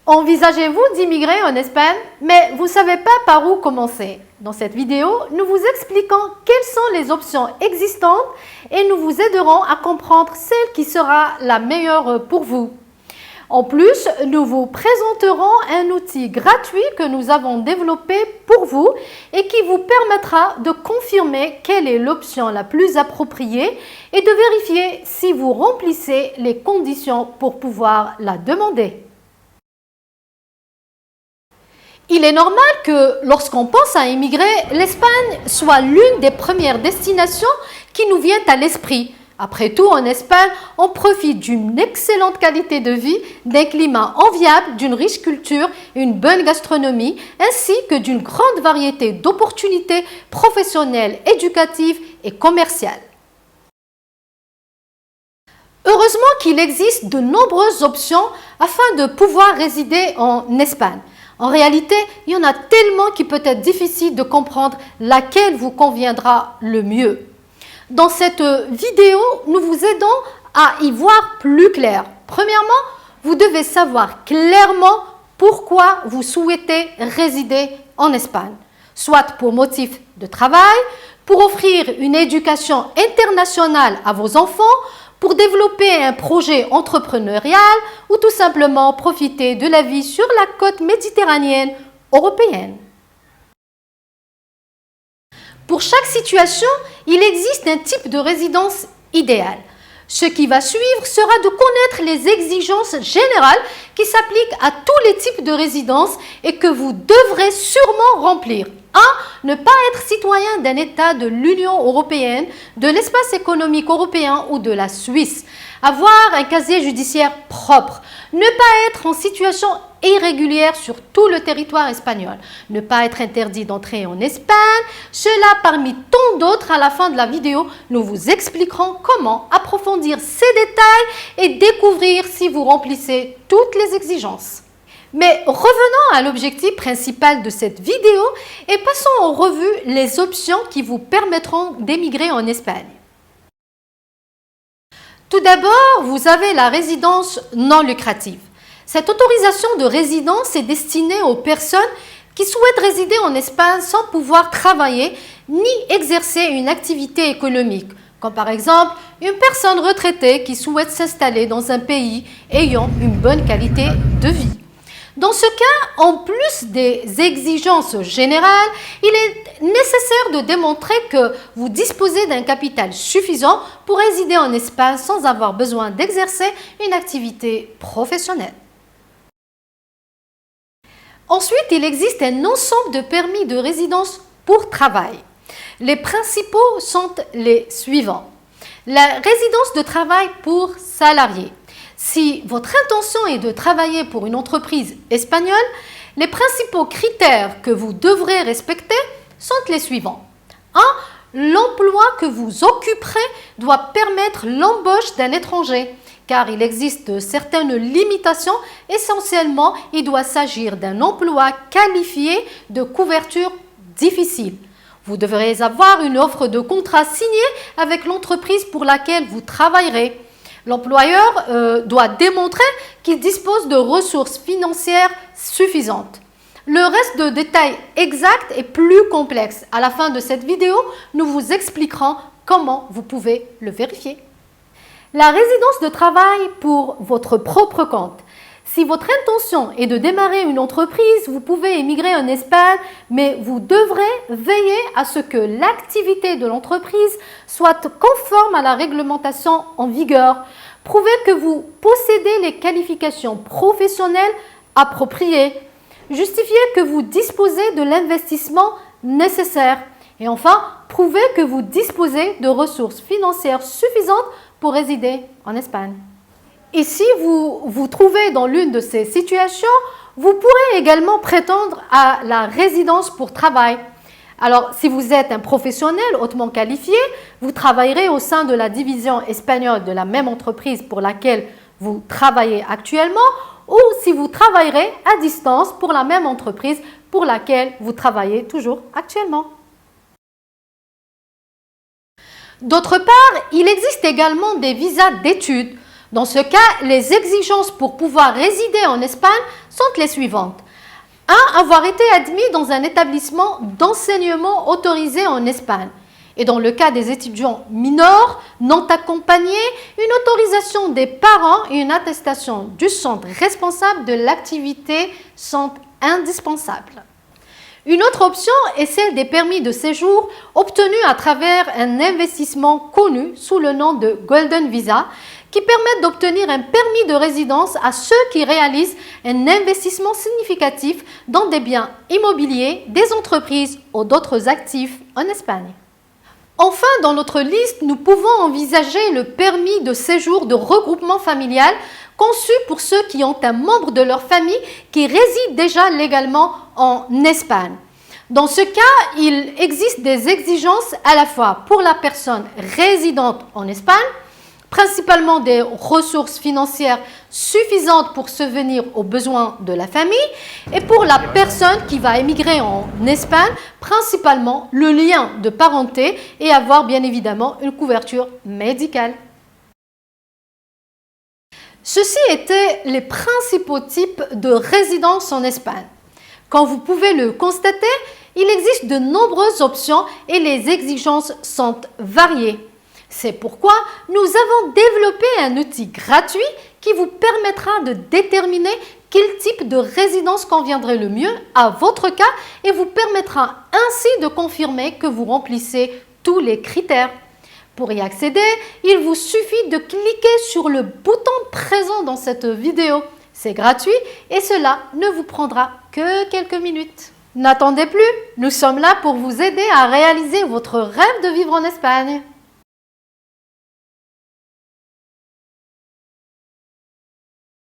Envisagez-vous d'immigrer en Espagne, mais vous ne savez pas par où commencer? Dans cette vidéo, nous vous expliquons quelles sont les options existantes et nous vous aiderons à comprendre celle qui sera la meilleure pour vous. En plus, nous vous présenterons un outil gratuit que nous avons développé pour vous et qui vous permettra de confirmer quelle est l'option la plus appropriée et de vérifier si vous remplissez les conditions pour pouvoir la demander. Il est normal que lorsqu'on pense à immigrer, l'Espagne soit l'une des premières destinations qui nous vient à l'esprit. Après tout, en Espagne, on profite d'une excellente qualité de vie, d'un climat enviable, d'une riche culture, une bonne gastronomie, ainsi que d'une grande variété d'opportunités professionnelles, éducatives et commerciales. Heureusement qu'il existe de nombreuses options afin de pouvoir résider en Espagne. En réalité, il y en a tellement qu'il peut être difficile de comprendre laquelle vous conviendra le mieux. Dans cette vidéo, nous vous aidons à y voir plus clair. Premièrement, vous devez savoir clairement pourquoi vous souhaitez résider en Espagne, soit pour motif de travail, pour offrir une éducation internationale à vos enfants, pour développer un projet entrepreneurial ou tout simplement profiter de la vie sur la côte méditerranéenne européenne. Pour chaque situation, il existe un type de résidence idéal. Ce qui va suivre sera de connaître les exigences générales qui s'appliquent à tous les types de résidences et que vous devrez sûrement remplir. 1. Ne pas être citoyen d'un État de l'Union européenne, de l'espace économique européen ou de la Suisse. Avoir un casier judiciaire propre. Ne pas être en situation irrégulière sur tout le territoire espagnol. Ne pas être interdit d'entrer en Espagne. Cela parmi tant d'autres. À la fin de la vidéo, nous vous expliquerons comment approfondir ces détails et découvrir si vous remplissez toutes les exigences. Mais revenons à l'objectif principal de cette vidéo et passons en revue les options qui vous permettront d'émigrer en Espagne. Tout d'abord, vous avez la résidence non lucrative. Cette autorisation de résidence est destinée aux personnes qui souhaitent résider en Espagne sans pouvoir travailler ni exercer une activité économique, comme par exemple une personne retraitée qui souhaite s'installer dans un pays ayant une bonne qualité de vie. Dans ce cas, en plus des exigences générales, il est nécessaire de démontrer que vous disposez d'un capital suffisant pour résider en Espagne sans avoir besoin d'exercer une activité professionnelle. Ensuite, il existe un ensemble de permis de résidence pour travail. Les principaux sont les suivants. La résidence de travail pour salariés. Si votre intention est de travailler pour une entreprise espagnole, les principaux critères que vous devrez respecter sont les suivants. 1. L'emploi que vous occuperez doit permettre l'embauche d'un étranger, car il existe certaines limitations. Essentiellement, il doit s'agir d'un emploi qualifié de couverture difficile. Vous devrez avoir une offre de contrat signée avec l'entreprise pour laquelle vous travaillerez. L'employeur doit démontrer qu'il dispose de ressources financières suffisantes. Le reste de détails exacts est plus complexe. À la fin de cette vidéo, nous vous expliquerons comment vous pouvez le vérifier. La résidence de travail pour votre propre compte. Si votre intention est de démarrer une entreprise, vous pouvez émigrer en Espagne, mais vous devrez veiller à ce que l'activité de l'entreprise soit conforme à la réglementation en vigueur. Prouvez que vous possédez les qualifications professionnelles appropriées. Justifiez que vous disposez de l'investissement nécessaire. Et enfin, prouvez que vous disposez de ressources financières suffisantes pour résider en Espagne. Et si vous vous trouvez dans l'une de ces situations, vous pourrez également prétendre à la résidence pour travail. Alors, si vous êtes un professionnel hautement qualifié, vous travaillerez au sein de la division espagnole de la même entreprise pour laquelle vous travaillez actuellement, ou si vous travaillerez à distance pour la même entreprise pour laquelle vous travaillez toujours actuellement. D'autre part, il existe également des visas d'études. Dans ce cas, les exigences pour pouvoir résider en Espagne sont les suivantes. 1. Avoir été admis dans un établissement d'enseignement autorisé en Espagne. Et dans le cas des étudiants mineurs non accompagnés, une autorisation des parents et une attestation du centre responsable de l'activité sont indispensables. Une autre option est celle des permis de séjour obtenus à travers un investissement connu sous le nom de Golden Visa qui permettent d'obtenir un permis de résidence à ceux qui réalisent un investissement significatif dans des biens immobiliers, des entreprises ou d'autres actifs en Espagne. Enfin, dans notre liste, nous pouvons envisager le permis de séjour de regroupement familial conçu pour ceux qui ont un membre de leur famille qui réside déjà légalement en Espagne. Dans ce cas, il existe des exigences à la fois pour la personne résidente en Espagne, principalement des ressources financières suffisantes pour subvenir aux besoins de la famille, et pour la personne qui va émigrer en Espagne, principalement le lien de parenté et avoir bien évidemment une couverture médicale. Ceci étaient les principaux types de résidence en Espagne. Comme vous pouvez le constater, il existe de nombreuses options et les exigences sont variées. C'est pourquoi nous avons développé un outil gratuit qui vous permettra de déterminer quel type de résidence conviendrait le mieux à votre cas et vous permettra ainsi de confirmer que vous remplissez tous les critères. Pour y accéder, il vous suffit de cliquer sur le bouton présent dans cette vidéo. C'est gratuit et cela ne vous prendra que quelques minutes. N'attendez plus, nous sommes là pour vous aider à réaliser votre rêve de vivre en Espagne.